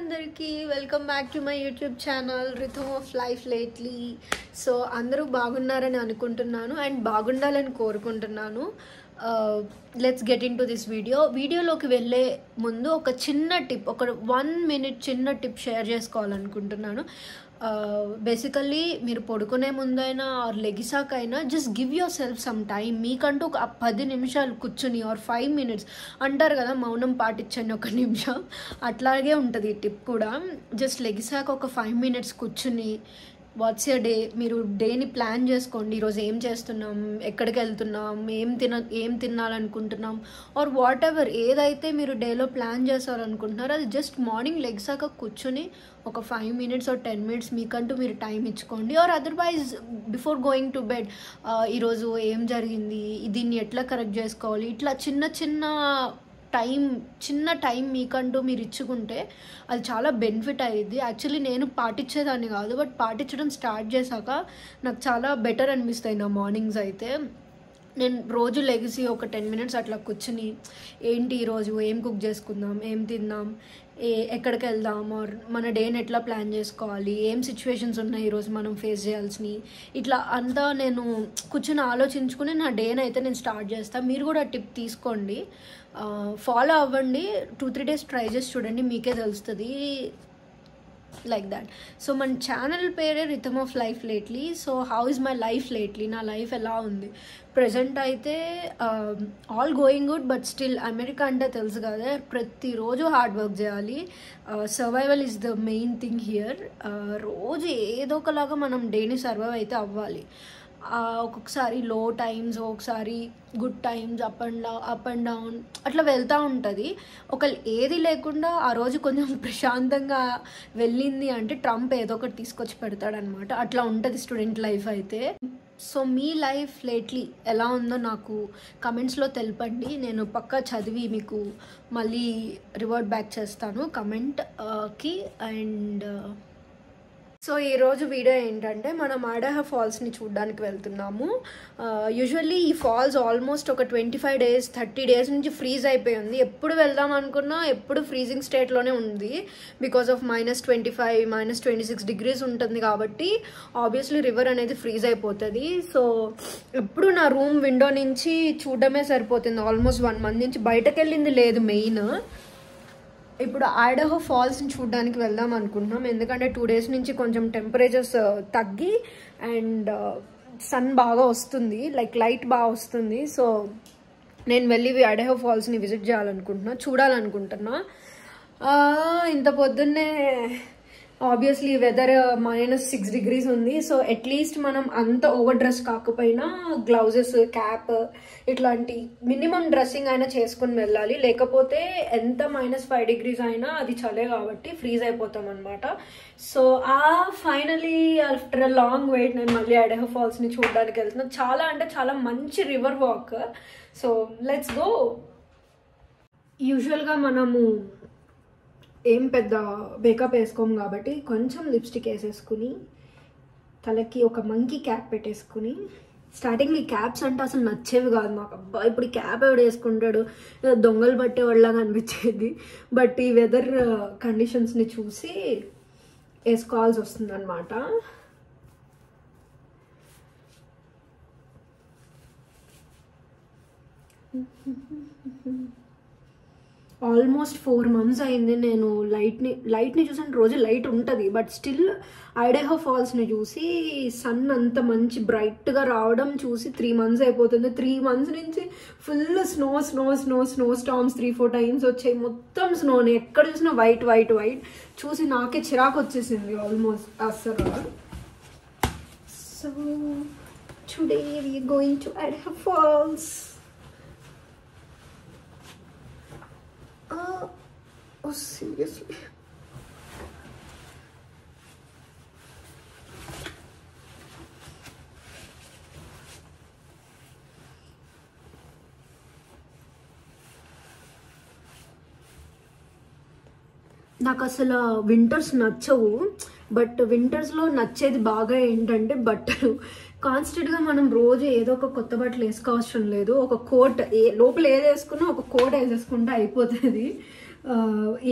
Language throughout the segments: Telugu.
అందరికీ welcome back to my YouTube channel rhythm of life lately. So అందరూ బాగున్నారని అనుకుంటున్నాను అండ్ బాగుండాలని కోరుకుంటున్నాను. Let's get in to this వీడియోలోకి వెళ్ళే ముందు ఒక చిన్న టిప్, ఒక 1 minute చిన్న టిప్ షేర్ చేసుకోవాలనుకుంటున్నాను. బేసికల్లీ మీరు పడుకునే ముందైనా ఆర్ లెగిసాకైనా just give yourself some time. మీకంటూ ఒక 10 నిమిషాలు కూర్చుని ఆర్ 5 minutes అంటారు కదా, మౌనం పాటించండి 1 నిమిషం. అట్లాగే ఉంటుంది ఈ టిప్ కూడా. జస్ట్ లెగిసాక ఒక 5 minutes కూర్చుని వాట్స్ యర్ డే, మీరు డేని ప్లాన్ చేసుకోండి. ఈరోజు ఏం చేస్తున్నాం, ఎక్కడికి వెళ్తున్నాం, ఏం తినాలనుకుంటున్నాం ఆర్ వాట్ ఎవర్ ఏదైతే మీరు డేలో ప్లాన్ చేస్తారనుకుంటున్నారో అది జస్ట్ మార్నింగ్ లెగ్సాక కూర్చొని ఒక 5 minutes or 10 minutes మీకంటూ మీరు టైం ఇచ్చుకోండి. Or otherwise before going to bed ఈరోజు ఏం జరిగింది, దీన్ని ఎట్లా కరెక్ట్ చేసుకోవాలి, ఇట్లా చిన్న టైం మీకంటూ మీరు ఇచ్చుకుంటే అది చాలా బెనిఫిట్ అయ్యిద్ది. యాక్చువల్లీ నేను పాటించేదాన్ని కాదు, బట్ పాటించడం స్టార్ట్ చేశాక నాకు చాలా బెటర్ అనిపిస్తాయి నా మార్నింగ్స్. అయితే నేను రోజు లెగిసి ఒక 10 minutes అట్లా కూర్చుని ఏంటి ఈరోజు ఏం కుక్ చేసుకుందాం, ఏం తిందాం, ఎక్కడికి వెళ్దాం, ఆర్ మన డేని ఎట్లా ప్లాన్ చేసుకోవాలి, ఏం సిచ్యువేషన్స్ ఉన్నాయి ఈరోజు మనం ఫేస్ చేయాల్సినవి, ఇట్లా అంతా నేను కూర్చొని ఆలోచించుకుని నా డేని అయితే నేను స్టార్ట్ చేస్తాను. మీరు కూడా టిప్ తీసుకోండి, ఫాలో అవ్వండి. 2-3 days ట్రై చేసి చూడండి, మీకే తెలుస్తుంది. Like that. సో మన ఛానల్ పేరే rhythm of life lately. So how is my life lately, నా లైఫ్ ఎలా ఉంది ప్రజెంట్ అయితే all going good. But still America అంటే తెలుసు కదా, ప్రతిరోజు హార్డ్ వర్క్ చేయాలి. Survival is the main thing here. రోజు ఏదో ఒకలాగా మనం డేని సర్వైవ్ అయితే అవ్వాలి. ఒక్కొక్కసారి లో టైమ్స్, ఒకసారి good times, up and down అట్లా వెళ్తూ ఉంటుంది. ఏది లేకుండా ఆ రోజు కొంచెం ప్రశాంతంగా వెళ్ళింది అంటే ట్రంప్ ఏదో ఒకటి తీసుకొచ్చి పెడతాడనమాట. అట్లా ఉంటుంది స్టూడెంట్ లైఫ్ అయితే. సో మీ లైఫ్ లేట్లీ ఎలా ఉందో నాకు కమెంట్స్లో తెలపండి. నేను పక్కా చదివి మీకు మళ్ళీ రివర్ట్ బ్యాక్ చేస్తాను కమెంట్కి. అండ్ సో ఈరోజు వీడియో ఏంటంటే మనం ఐడహో ఫాల్స్ని చూడడానికి వెళ్తున్నాము. యూజువల్లీ ఈ ఫాల్స్ ఆల్మోస్ట్ ఒక 25 days 30 days నుంచి ఫ్రీజ్ అయిపోయి ఉంది. ఎప్పుడు వెళ్దాం అనుకున్నా ఎప్పుడు ఫ్రీజింగ్ స్టేట్లోనే ఉంది. బికాస్ ఆఫ్ -25 -26 degrees ఉంటుంది కాబట్టి ఆబ్వియస్లీ రివర్ అనేది ఫ్రీజ్ అయిపోతుంది. సో ఎప్పుడు నా రూమ్ విండో నుంచి చూడడమే సరిపోతుంది. ఆల్మోస్ట్ 1 month నుంచి బయటకు వెళ్ళింది లేదు. మెయిన్ ఇప్పుడు ఐడహో ఫాల్స్ని చూడడానికి వెళ్దాం అనుకుంటున్నాం. ఎందుకంటే 2 days నుంచి కొంచెం టెంపరేచర్స్ తగ్గి అండ్ సన్ బాగా వస్తుంది, లైట్ బాగా వస్తుంది. సో నేను వెళ్ళి ఐడహో ఫాల్స్ని విజిట్ చూడాలనుకుంటున్నా. ఇంత పొద్దున్నే ఆబ్వియస్లీ వెదర్ -6 degrees ఉంది. సో అట్లీస్ట్ మనం అంత ఓవర్ డ్రెస్ కాకపోయినా గ్లౌజెస్, క్యాప్ ఇట్లాంటి మినిమం డ్రెస్సింగ్ అయినా చేసుకుని వెళ్ళాలి. లేకపోతే ఎంత -5 degrees అయినా అది చలే కాబట్టి ఫ్రీజ్ అయిపోతాం అనమాట. So finally after a long wait నేను మళ్ళీ ఐడహో ఫాల్స్ని చూడడానికి వెళ్తున్నాను. చాలా అంటే చాలా మంచి river walk. So let's go. యూజువల్గా మనము ఏం పెద్ద మేకప్ వేసుకోము కాబట్టి కొంచెం లిప్స్టిక్ వేసేసుకుని తలకి ఒక మంకీ క్యాప్ పెట్టేసుకుని, స్టార్టింగ్లో ఈ క్యాప్స్ అంటే అసలు నచ్చేవి కాదు మాకు. అబ్బా ఇప్పుడు క్యాప్ ఎవడు వేసుకుంటాడు, దొంగలు బట్టే వాళ్ళగా అనిపించేది. బట్ ఈ వెదర్ కండిషన్స్ని చూసి వేసుకోవాల్సి వస్తుంది అనమాట. ఆల్మోస్ట్ 4 months అయింది నేను లైట్ని చూసాను. రోజు లైట్ ఉంటుంది, బట్ స్టిల్ ఐడహో ఫాల్స్ని చూసి సన్ అంత మంచి బ్రైట్గా రావడం చూసి 3 months అయిపోతుంది. 3 months నుంచి ఫుల్ స్నో స్టార్మ్స్ 3-4 times వచ్చాయి. మొత్తం స్నోని ఎక్కడ చూసినా వైట్ చూసి నాకే చిరాకు వచ్చేసింది ఆల్మోస్ట్ అసలు. So today we are going to Idaho Falls. Oh, seriously? నాకు అసలు వింటర్స్ నచ్చవు. బట్ వింటర్స్లో నచ్చేది బాగా ఏంటంటే బట్టలు. కాన్స్టెంట్గా మనం రోజు ఏదో ఒక కొత్త బట్టలు వేసుకోవసరం లేదు. ఒక కోట్ లోపల ఏది వేసుకున్నా ఒక కోట్ వేసేసుకుంటే అయిపోతుంది.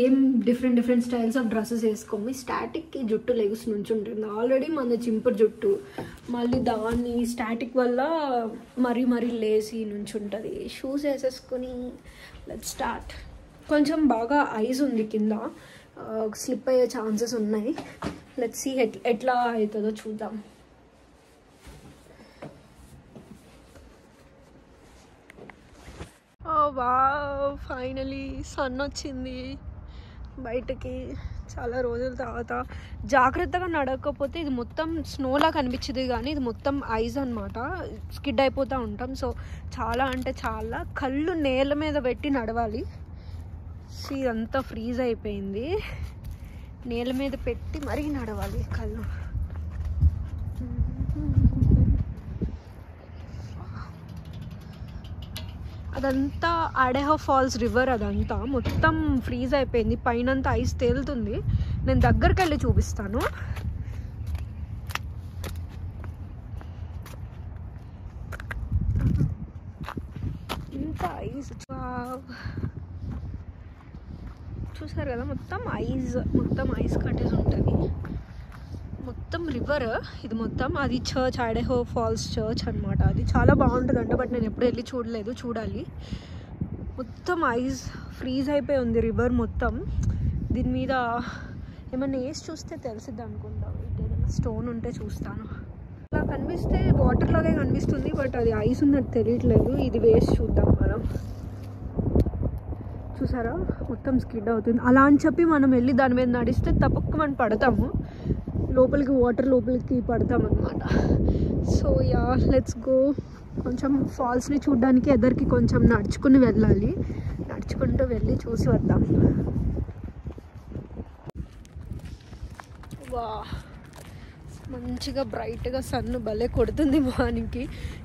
ఏం డిఫరెంట్ స్టైల్స్ ఆఫ్ డ్రెస్సెస్ వేసుకోమి. స్టాటిక్కి జుట్టు లెగ్స్ నుంచి ఉంటుంది, ఆల్రెడీ మన చింపురు జుట్టు, మళ్ళీ దాన్ని స్టాటిక్ వల్ల మరీ లేసి నుంచి ఉంటుంది. షూస్ వేసేసుకొని లెట్స్ స్టార్ట్. కొంచెం బాగా ఐస్ ఉంది కింద, స్లిప్ అయ్యే ఛాన్సెస్ ఉన్నాయి. లెట్స్ సీ ఎట్లా అవుతుందో చూద్దాం. వావ్, ఫైనలీ సన్ వచ్చింది బయటకి చాలా రోజుల తర్వాత. జాగ్రత్తగా నడకపోతే ఇది మొత్తం స్నోలా కనిపించింది, కానీ ఇది మొత్తం ఐస్ అనమాట, స్కిడ్ అయిపోతూ ఉంటాం. సో చాలా అంటే చాలా కళ్ళు నేల మీద పెట్టి నడవాలి. ఇదంతా ఫ్రీజ్ అయిపోయింది, నేల మీద పెట్టి మరీ నడవాలి కళ్ళు. అదంతా ఆడెహో ఫాల్స్ రివర్, అదంతా మొత్తం ఫ్రీజ్ అయిపోయింది, పైనంతా ఐస్ తేలుతుంది. నేను దగ్గరికి వెళ్ళి చూపిస్తాను. ఇంత ఐస్ చూసారు కదా, మొత్తం ఐస్ కట్టేసి ఉంటుంది. మొత్తం రివర్ ఇది మొత్తం. అది చర్చ్, ఐడెహో ఫాల్స్ చర్చ్ అనమాట. అది చాలా బాగుంటుందంట, బట్ నేను ఎప్పుడు వెళ్ళి చూడలేదు, చూడాలి. మొత్తం ఐస్ ఫ్రీజ్ అయిపోయి ఉంది రివర్ మొత్తం. దీని మీద ఏమన్నా వేసి చూస్తే తెలిసిద్ది అనుకుంటా. ఏదైనా స్టోన్ ఉంటే చూస్తాను. అలా కనిపిస్తే వాటర్ లాగే కనిపిస్తుంది, బట్ అది ఐస్ ఉన్నట్టు తెలియట్లేదు. ఇది వేసి చూద్దాం మనం. చూసారా, మొత్తం స్కిడ్ అవుతుంది. అలా అని చెప్పి మనం వెళ్ళి దాని మీద నడిస్తే తప్పక మనం పడతాము, లోపలికి వాటర్ లోపలికి పడతామన్నమాట. So yeah, let's go. కొంచెం ఫాల్స్ని చూడడానికి ఎదరికి కొంచెం నడుచుకుని వెళ్ళాలి, నడుచుకుంటూ వెళ్ళి చూసి వద్దాం. వా, మంచిగా బ్రైట్గా సన్ భలే కొడుతుంది మార్నింగ్కి.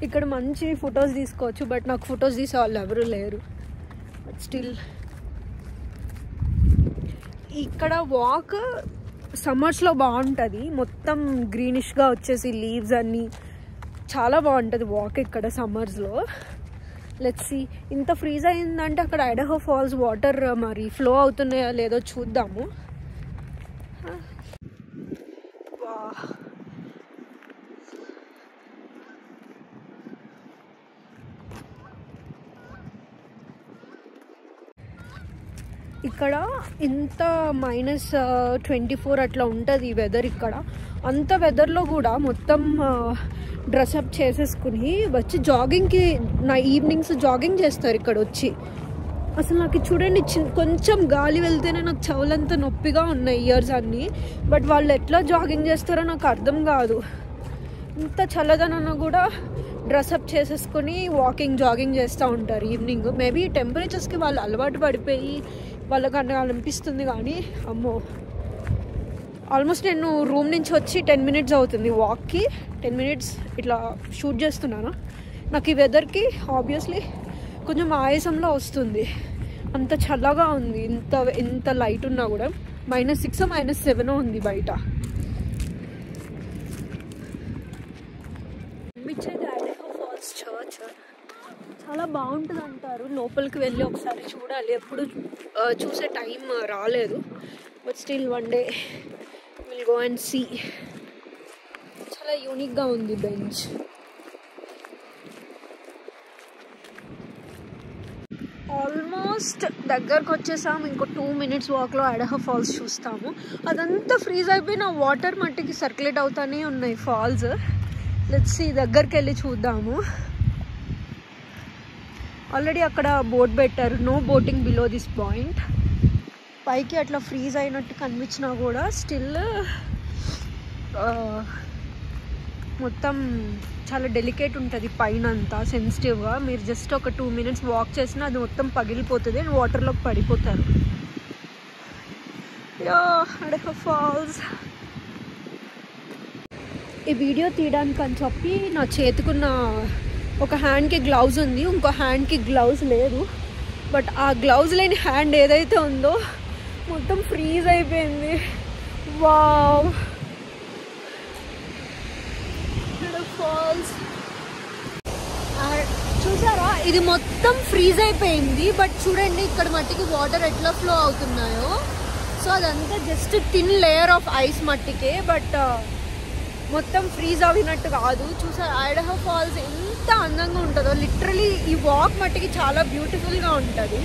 ఇక్కడ మంచి ఫొటోస్ తీసుకోవచ్చు, బట్ నాకు ఫొటోస్ తీసే వాళ్ళు ఎవరు లేరు. బట్ స్టిల్ ఇక్కడ వాక్ సమ్మర్స్లో బాగుంటుంది, మొత్తం గ్రీనిష్గా వచ్చేసి లీవ్స్ అన్నీ, చాలా బాగుంటుంది వాక్ ఇక్కడ సమ్మర్స్లో. Let's see. ఇంత ఫ్రీజ్ అయిందంటే అక్కడ ఐడహో ఫాల్స్ వాటర్ మరి ఫ్లో అవుతున్నాయో లేదో చూద్దాము. ఇక్కడ ఇంత -24 అట్లా ఉంటుంది వెదర్. ఇక్కడ అంత వెదర్లో కూడా మొత్తం డ్రెస్అప్ చేసేసుకుని వచ్చి జాగింగ్కి, నా ఈవినింగ్స్ జాగింగ్ చేస్తారు ఇక్కడ వచ్చి. అసలు నాకు చూడండి, కొంచెం గాలి వెళ్తేనే నాకు చెవులంతా నొప్పిగా ఉన్నాయి, ఇయర్స్ అన్నీ. బట్ వాళ్ళు ఎట్లా జాగింగ్ చేస్తారో నాకు అర్థం కాదు. ఇంత చల్లదనన్నా కూడా డ్రెస్అప్ చేసేసుకొని జాగింగ్ చేస్తూ ఉంటారు ఈవినింగ్. మేబీ టెంపరేచర్స్కి వాళ్ళు అలవాటు పడిపోయి వాళ్ళకి అనిపిస్తుంది, కానీ అమ్మో, ఆల్మోస్ట్ నేను రూమ్ నుంచి వచ్చి 10 minutes అవుతుంది వాక్కి. 10 minutes ఇట్లా షూట్ చేస్తున్నాను. నాకు ఈ వెదర్కి ఆబ్వియస్లీ కొంచెం ఆయాసంలో వస్తుంది, అంత చల్లగా ఉంది. ఇంత లైట్ ఉన్నా కూడా -6 -7 ఉంది బయట. ఐడహో ఫాల్స్ చర్చ్ చాలా బాగుంటుంది అంటారు, లోపలికి వెళ్ళి ఒకసారి చూడాలి. ఎప్పుడు చూసే టైం రాలేదు, but still one day will go and see. చాలా యూనిక్గా ఉంది బెంచ్. ఆల్మోస్ట్ దగ్గరకు వచ్చేసాము, ఇంకో 2 minutes వాక్లో ఐడహో ఫాల్స్ చూస్తాము. అదంతా ఫ్రీజ్ అయిపోయి నా వాటర్ మట్టికి సర్క్యులేట్ అవుతానే ఉన్నాయి ఫాల్స్. లెట్స్ సీ, దగ్గరికి వెళ్ళి చూద్దాము. ఆల్రెడీ అక్కడ బోట్ పెట్టారు, no boating below this point. పైకి అట్లా ఫ్రీజ్ అయినట్టు కనిపించినా కూడా స్టిల్ మొత్తం చాలా డెలికేట్ ఉంటుంది పైన అంతా, సెన్సిటివ్గా. మీరు జస్ట్ ఒక 2 minutes వాక్ చేసినా అది మొత్తం పగిలిపోతుంది అండ్ వాటర్లోకి పడిపోతారు. ఐడహో ఫాల్స్. ఈ వీడియో తీయడానికి అని చెప్పి నా చేతికున్న ఒక హ్యాండ్కి గ్లౌజ్ ఉంది, ఇంకో హ్యాండ్కి గ్లౌజ్ లేదు. బట్ ఆ గ్లౌజ్ లేని హ్యాండ్ ఏదైతే ఉందో మొత్తం ఫ్రీజ్ అయిపోయింది. వావ్, ఫాల్స్ చూసారా ఇది మొత్తం ఫ్రీజ్ అయిపోయింది, బట్ చూడండి ఇక్కడ మట్టికి వాటర్ ఎట్లా ఫ్లో అవుతున్నాయో. సో అదంతా just thin layer of ice మట్టికే, బట్ మొత్తం ఫ్రీజ్ అవినట్టు కాదు. చూసారా ఐడహో ఫాల్స్ ఎంత అందంగా ఉంటుందో. లిటరలీ ఈ వాక్ మట్టికి చాలా బ్యూటిఫుల్గా ఉంటుంది.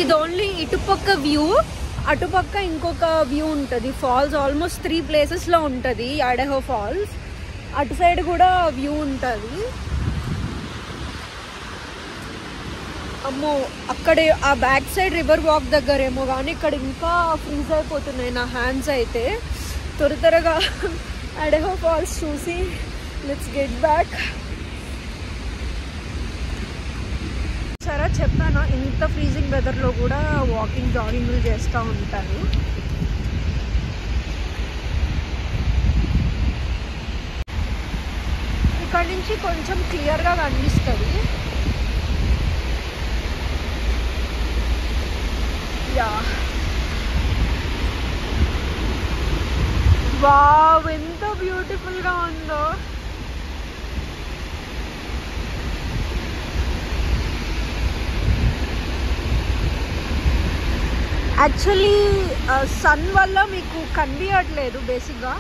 ఇది ఓన్లీ ఇటుపక్క వ్యూ, అటుపక్క ఇంకొక వ్యూ ఉంటుంది. ఫాల్స్ ఆల్మోస్ట్ 3 ప్లేసెస్లో ఉంటుంది ఐడహో ఫాల్స్. అటు సైడ్ కూడా వ్యూ ఉంటుంది. అమ్మో అక్కడే ఆ బ్యాక్ సైడ్ రివర్ వాక్ దగ్గరేమో, కానీ ఇక్కడ ఇంకా ఫ్రీజ్ అయిపోతున్నాయి నా హ్యాండ్స్ అయితే. త్వరగా ఐడహో ఫాల్స్ చూసి లెట్స్ గెట్ బ్యాక్. సరే చెప్పాను, ఇంత ఫ్రీజింగ్ వెదర్లో కూడా వాకింగ్ జాగింగ్లు చేస్తూ ఉంటారు. ఇక్కడ నుంచి కొంచెం క్లియర్గా కనిపిస్తుంది. యా వావ్ ఎంత బ్యూటిఫుల్గా ఉందో. యాక్చువల్లీ సన్ వల్ల మీకు కనిపించట్లేదు బేసిక్గా.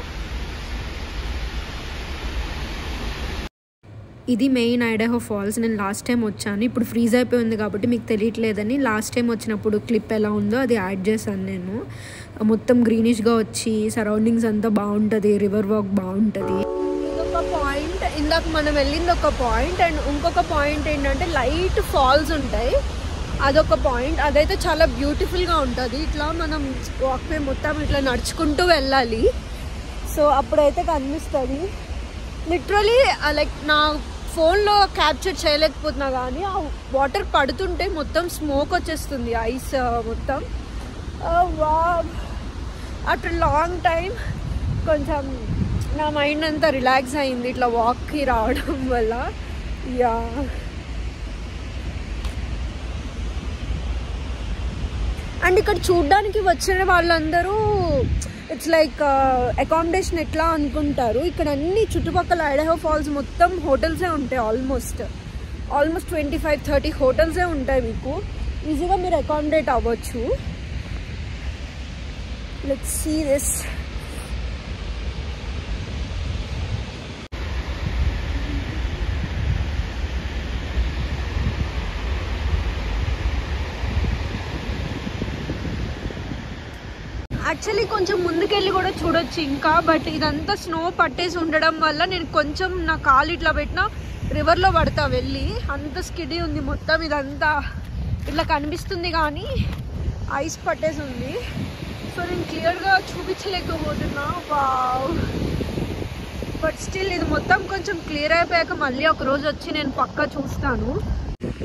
ఇది మెయిన్ ఐడహో ఫాల్స్. నేను లాస్ట్ టైం వచ్చాను, ఇప్పుడు ఫ్రీజ్ అయిపోయింది కాబట్టి మీకు తెలియట్లేదని లాస్ట్ టైం వచ్చినప్పుడు క్లిప్ ఎలా ఉందో అది యాడ్ చేశాను నేను. మొత్తం గ్రీనిష్గా వచ్చి సరౌండింగ్స్ అంతా బాగుంటుంది, రివర్ వాక్ బాగుంటుంది. ఇదొక పాయింట్, ఇందాక మనం వెళ్ళింది ఒక పాయింట్. అండ్ ఇంకొక పాయింట్ ఏంటంటే లైట్ ఫాల్స్ ఉంటాయి, అదొక పాయింట్. అదైతే చాలా బ్యూటిఫుల్గా ఉంటుంది. ఇట్లా మనం వాక్వే మొత్తం ఇట్లా నడుచుకుంటూ వెళ్ళాలి. సో అప్పుడైతే కనిపిస్తుంది. లిటరలీ లైక్ నా ఫోన్లో క్యాప్చర్ చేయలేకపోతున్నా, కానీ ఆ వాటర్ పడుతుంటే మొత్తం స్మోక్ వచ్చేస్తుంది, ఐస్ మొత్తం. ఆఫ్టర్ లాంగ్ టైం కొంచెం నా మైండ్ అంతా రిలాక్స్ అయింది ఇట్లా వాక్కి రావడం వల్ల. యా అండ్ ఇక్కడ చూడ్డానికి వచ్చిన వాళ్ళందరూ ఇట్స్ లైక్ అకామిడేషన్ ఎట్లా అనుకుంటారు. ఇక్కడ అన్ని చుట్టుపక్కల ఐడహో ఫాల్స్ మొత్తం హోటల్సే ఉంటాయి. ఆల్మోస్ట్ 25-30 హోటల్సే ఉంటాయి. మీకు ఈజీగా మీరు అకామిడేట్ అవ్వచ్చు. Let's see this. యాక్చువల్లీ కొంచెం ముందుకెళ్ళి కూడా చూడొచ్చు ఇంకా, బట్ ఇదంతా స్నో పట్టేసి ఉండడం వల్ల నేను కొంచెం నా కాలు ఇట్లా పెట్టినా రివర్లో పడతా వెళ్ళి. అంత స్కిడీ ఉంది మొత్తం. ఇదంతా ఇట్లా కనిపిస్తుంది కానీ ఐస్ పట్టేసి ఉంది. సో నేను క్లియర్గా చూపించలేకపోతున్నా. వావ్. బట్ స్టిల్ ఇది మొత్తం కొంచెం క్లియర్ అయిపోయాక మళ్ళీ ఒక రోజు వచ్చి నేను పక్కా చూస్తాను.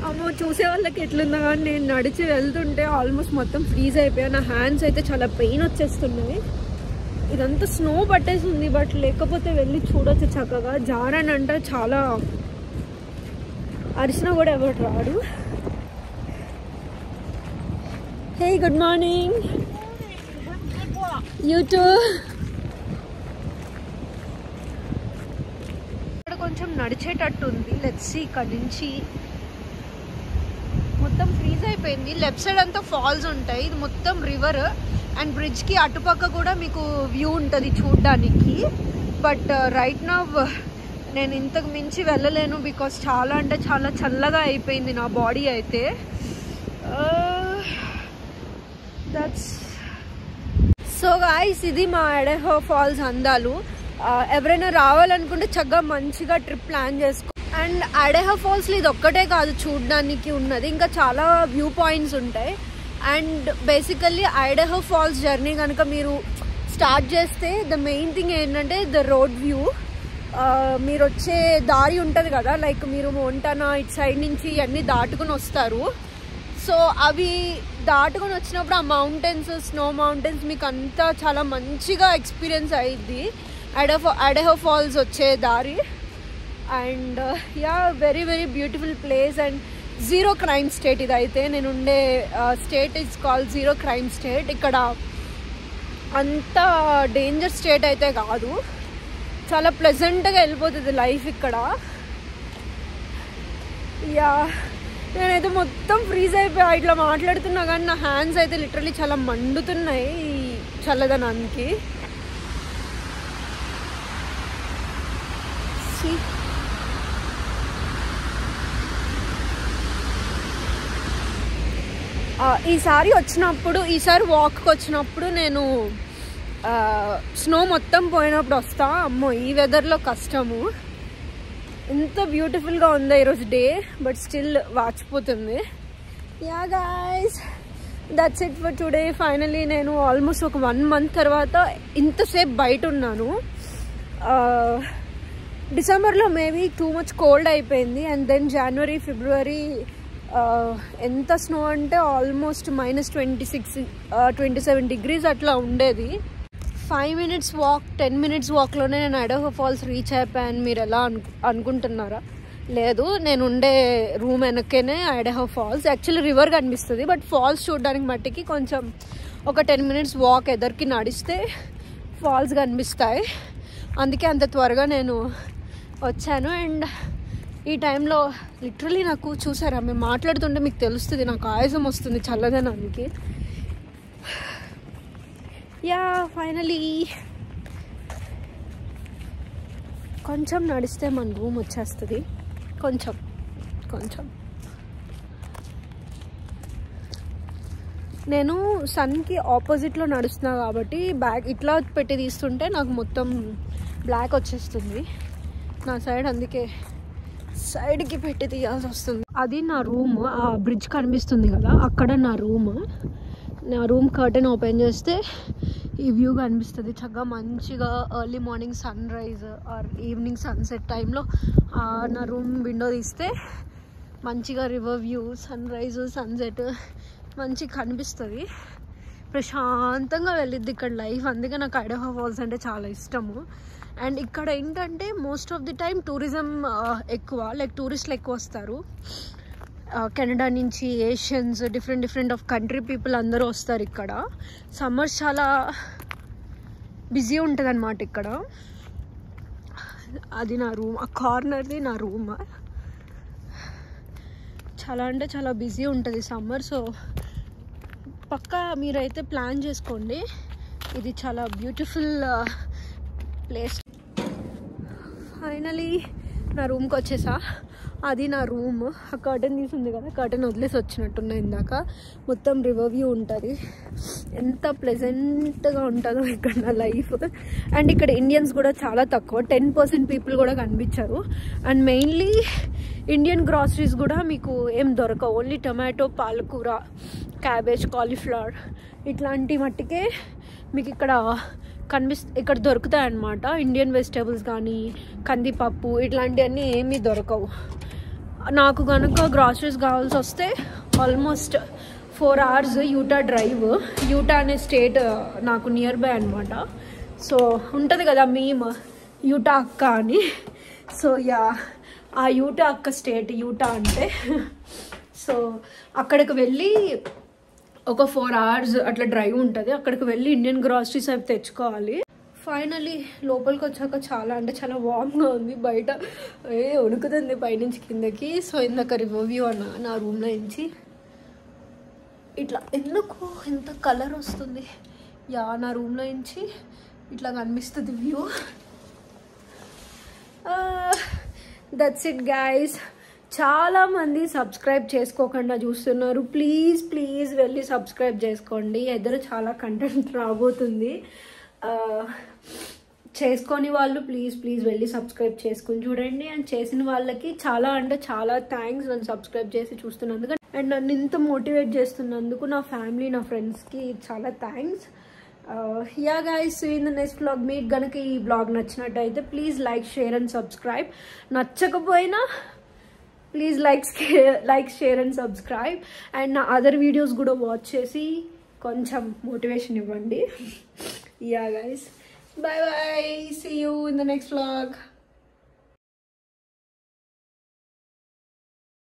అమ్మో చూసే వాళ్ళకి ఎట్లుందో కానీ నేను నడిచి వెళ్తుంటే ఆల్మోస్ట్ మొత్తం ఫ్రీజ్ అయిపోయా. నా హ్యాండ్స్ అయితే చాలా పెయిన్ వచ్చేస్తున్నాయి. ఇదంతా స్నో పట్టేసి ఉంది, బట్ లేకపోతే వెళ్ళి చూడొచ్చు చక్కగా. జారని అంటే చాలా అరిచినా కూడా ఎవరు రాడు. Hey good morning. You too. ఇక్కడ కొంచెం నడిచేటట్టు ఉంది. Let's see. ఇక్కడ నుంచి మొత్తం ఫ్రీజ్ అయిపోయింది. లెఫ్ట్ సైడ్ అంతా ఫాల్స్ ఉంటాయి, ఇది మొత్తం రివర్. అండ్ బ్రిడ్జ్కి అటుపక్క కూడా మీకు వ్యూ ఉంటుంది చూడ్డానికి. బట్ రైట్ నౌ నేను ఇంతకు మించి వెళ్ళలేను, బికాస్ చాలా అంటే చాలా చల్లగా అయిపోయింది నా బాడీ అయితే. దట్స్ సో గాయ్స్, ఇది మా ఐడహో ఫాల్స్ అందాలు. ఎవరైనా రావాలనుకుంటే చక్కగా మంచిగా ట్రిప్ ప్లాన్ చేసుకో. అండ్ ఐడహో ఫాల్స్లో ఇది ఒక్కటే కాదు చూడడానికి ఉన్నది, ఇంకా చాలా వ్యూ పాయింట్స్ ఉంటాయి. And basically Idaho Falls journey కనుక మీరు స్టార్ట్ చేస్తే ద మెయిన్ థింగ్ ఏంటంటే ద రోడ్ వ్యూ. మీరు వచ్చే దారి ఉంటుంది కదా, లైక్ మీరు మోంటానా ఇటు సైడ్ నుంచి అన్నీ దాటుకుని వస్తారు. సో సో అవి దాటుకొని వచ్చినప్పుడు ఆ మౌంటైన్స్, స్నో మౌంటైన్స్ మీకు అంతా చాలా మంచిగా ఎక్స్పీరియన్స్ అయ్యిద్ది. అడహో ఫాల్స్ వచ్చే దారి. And yeah, very very beautiful place and zero crime state. ఇదైతే నేను ఉండే state is called zero crime state. ఇక్కడ అంత డేంజర్ స్టేట్ అయితే కాదు, చాలా ప్లెజెంట్గా వెళ్ళిపోతుంది లైఫ్ ఇక్కడ. యా, నేనైతే మొత్తం ఫ్రీజ్ అయిపోయా ఇట్లా మాట్లాడుతున్నా, కానీ నా హ్యాండ్స్ అయితే లిటరలీ చాలా మండుతున్నాయి ఈ చల్లదనానికి. ఈసారి వాక్కి వచ్చినప్పుడు నేను స్నో మొత్తం పోయినప్పుడు వస్తా. అమ్మో, ఈ వెదర్లో కష్టము. ఎంత బ్యూటిఫుల్గా ఉందో ఈరోజు డే, బట్ స్టిల్ వాచిపోతుంది. Yeah guys, that's it for today. Finally నేను ఆల్మోస్ట్ ఒక 1 month తర్వాత ఇంతసేపు బయట ఉన్నాను. డిసెంబర్లో మేబీ టూ మచ్ కోల్డ్ అయిపోయింది. అండ్ దెన్ జనవరి, ఫిబ్రవరి ఎంత స్నో అంటే ఆల్మోస్ట్ -26-27 degrees అట్లా ఉండేది. 5 minutes వాక్, 10 minutes వాక్లోనే నేను అడహో ఫాల్స్ రీచ్ అయిపోయాను. మీరు ఎలా అనుకుంటున్నారా? లేదు, నేను ఉండే రూమ్ వెనకనే అడహో ఫాల్స్. యాక్చువల్లీ రివర్ కనిపిస్తుంది, బట్ ఫాల్స్ చూడడానికి మట్టికి కొంచెం ఒక 10 minutes వాక్ ఎదరికి నడిస్తే ఫాల్స్ కనిపిస్తాయి. అందుకే అంత త్వరగా నేను వచ్చాను. అండ్ ఈ టైంలో లిటరలీ నాకు చూసారా, మేము మాట్లాడుతుంటే మీకు తెలుస్తుంది నాకు ఆయాసం వస్తుంది చల్లదనానికి. యా, ఫైనలీ కొంచెం నడిస్తే మన రూమ్ వచ్చేస్తుంది. కొంచెం నేను సన్కి ఆపోజిట్లో నడుస్తున్నా కాబట్టి బ్యాగ్ ఇట్లా పెట్టి తీస్తుంటే నాకు మొత్తం బ్లాక్ వచ్చేస్తుంది నా సైడ్. అందుకే సైడ్కి పెట్టి తీయాల్సి వస్తుంది. అది నా రూమ్. ఆ బ్రిడ్జ్ కనిపిస్తుంది కదా, అక్కడ నా రూమ్ కర్టెన్ ఓపెన్ చేస్తే ఈ వ్యూ కనిపిస్తుంది. చక్కగా మంచిగా early morning sunrise or evening sunset టైంలో నా రూమ్ విండో తీస్తే మంచిగా river view, sunrise, sunset మంచిగా కనిపిస్తుంది. ప్రశాంతంగా వెళ్ళిద్ది ఇక్కడ లైఫ్. అందుకే నాకు అడహో ఫాల్స్ అంటే చాలా ఇష్టము. అండ్ ఇక్కడ ఏంటంటే most of the time tourism ఎక్కువ, లైక్ టూరిస్టులు ఎక్కువ వస్తారు. కెనడా నుంచి, Asians, different of country people అందరూ వస్తారు ఇక్కడ. సమ్మర్స్ చాలా బిజీ ఉంటుంది అన్నమాట ఇక్కడ. అది నా రూమ్, ఆ కార్నర్ది నా రూమ్. చాలా అంటే చాలా బిజీ ఉంటుంది సమ్మర్. సో పక్కా మీరైతే ప్లాన్ చేసుకోండి. ఇది చాలా బ్యూటిఫుల్ ప్లేస్. ఫైనలీ నా రూమ్కి వచ్చేసా. అది నా రూమ్. ఆ కర్టెన్ తీసింది కదా, కర్టెన్ వదిలేసి వచ్చినట్టున్నా ఇందాక. మొత్తం రివర్ వ్యూ ఉంటుంది. ఎంత ప్లెజెంట్గా ఉంటుందో ఇక్కడ నా లైఫ్. అండ్ ఇక్కడ ఇండియన్స్ కూడా చాలా తక్కువ, 10% పీపుల్ కూడా కనిపించారు. అండ్ మెయిన్లీ ఇండియన్ గ్రాసరీస్ కూడా మీకు ఏం దొరకవు. ఓన్లీ టొమాటో, పాలకూర, క్యాబేజ్, కాలీఫ్లవర్ ఇట్లాంటి మట్టికే మీకు ఇక్కడ దొరుకుతాయి అన్నమాట. ఇండియన్ వెజిటేబుల్స్ కానీ కందిపప్పు ఇట్లాంటివన్నీ ఏమీ దొరకవు. నాకు కనుక గ్రాసరీస్ కావాల్సి వస్తే almost 4 hours Utah drive. Utah అనే స్టేట్ నాకు నియర్ బై అనమాట. సో ఉంటుంది కదా మీమ్ యూటా అక్క అని. సో యా, ఆ యూటా అక్క స్టేట్ యూటా అంటే. సో అక్కడికి వెళ్ళి ఒక 4 hours అట్లా డ్రైవ్ ఉంటుంది. అక్కడికి వెళ్ళి ఇండియన్ గ్రాసరీస్ అవి తెచ్చుకోవాలి. ఫైనలీ లోపలికి వచ్చాక చాలా అంటే చాలా వార్మ్గా ఉంది. బయట ఉడుకుతుంది పైనుంచి కిందకి. సో ఇందాక రివర్ వ్యూ అన్న నా రూమ్లో నుంచి ఇట్లా ఎందుకు ఎంత కలర్ వస్తుంది. యా, నా రూమ్లో నుంచి ఇట్లా కనిపిస్తుంది వ్యూ. That's it guys. చాలామంది సబ్స్క్రైబ్ చేసుకోకుండా చూస్తున్నారు. ప్లీజ్ వెళ్ళి సబ్స్క్రైబ్ చేసుకోండి. ఎదురు చాలా కంటెంట్ రాబోతుంది. చేసుకొని వాళ్ళు ప్లీజ్ వెళ్ళి సబ్స్క్రైబ్ చేసుకుని చూడండి. అండ్ చేసిన వాళ్ళకి చాలా అంటే చాలా థ్యాంక్స్ నన్ను సబ్స్క్రైబ్ చేసి చూస్తున్నందుకు. అండ్ నన్ను ఇంత మోటివేట్ చేస్తున్నందుకు నా ఫ్యామిలీ, నా ఫ్రెండ్స్కి చాలా thanks. Yeah guys, see in the next vlog. మీకు కనుక ఈ వ్లాగ్ నచ్చినట్టయితే please like, share and subscribe. నచ్చకపోయినా please like share and subscribe. And నా అదర్ వీడియోస్ కూడా వాచ్ చేసి కొంచెం మోటివేషన్ ఇవ్వండి. Yeah guys, bye bye, see you in the next vlog.